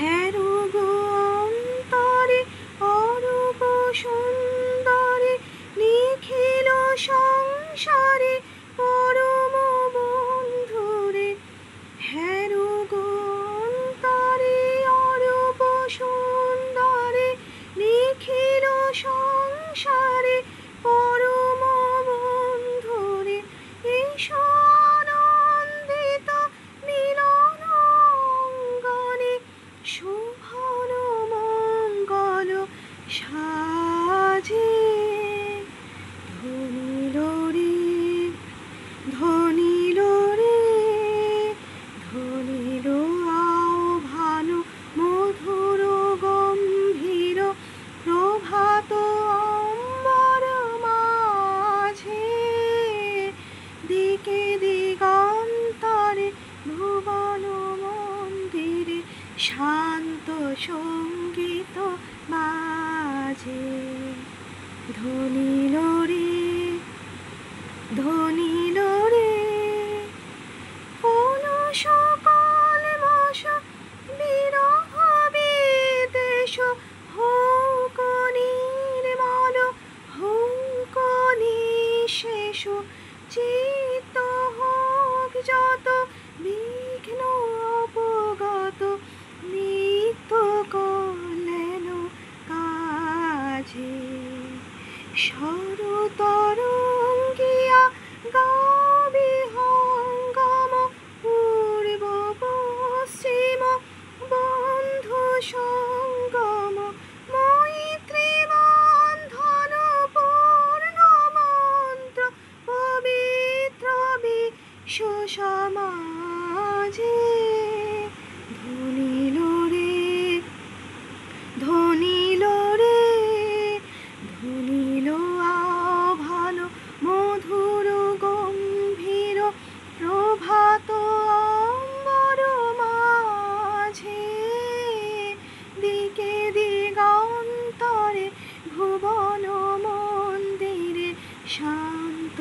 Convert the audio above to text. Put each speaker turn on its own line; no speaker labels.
হেরো গো অন্তরে অরূপ সুন্দরে নিখিল সংসারে পরম বন্ধুরে। হেরো গো অন্তরে অরূপ সুন্দরে নিখিল সংসারে পরম বন্ধুরে। এসো আনন্দিত মিলন অঙ্গনে শোভন মঙ্গল সাজে। ধনিল রে ধনিল রে ধনিল আহ্বান মধুর গম্ভীর প্রভাত অম্বর মাঝে। দিকে দিগন্তরে ভুবন মন্দিরে শান্ত সঙ্গীত বাজে। ধনিল রে ধনিল রে কোন সকল বশ বিরহ বিদেশ হোক নির্মল হোক নিঃশেষ। চিত্ত হোক যত বিঘ্ন অপগত নিত্য কল্যাণ কাজে। সরতরঙ্গিয়া গাবে হঙ্গম পূর্ব পশ্চিম বন্ধু সঙ্গম। মৈত্রী বন্ধন পূর্ণ মন্ত্র পবিত্র বিশ্ব সমাজে। ধনিল রে ধনিল রে ধনিল আহ্বান মধুর গম্ভীর প্রভাত অম্বর মাঝে। দিকে দিগন্তরে ভুবন মন্দিরে শান্ত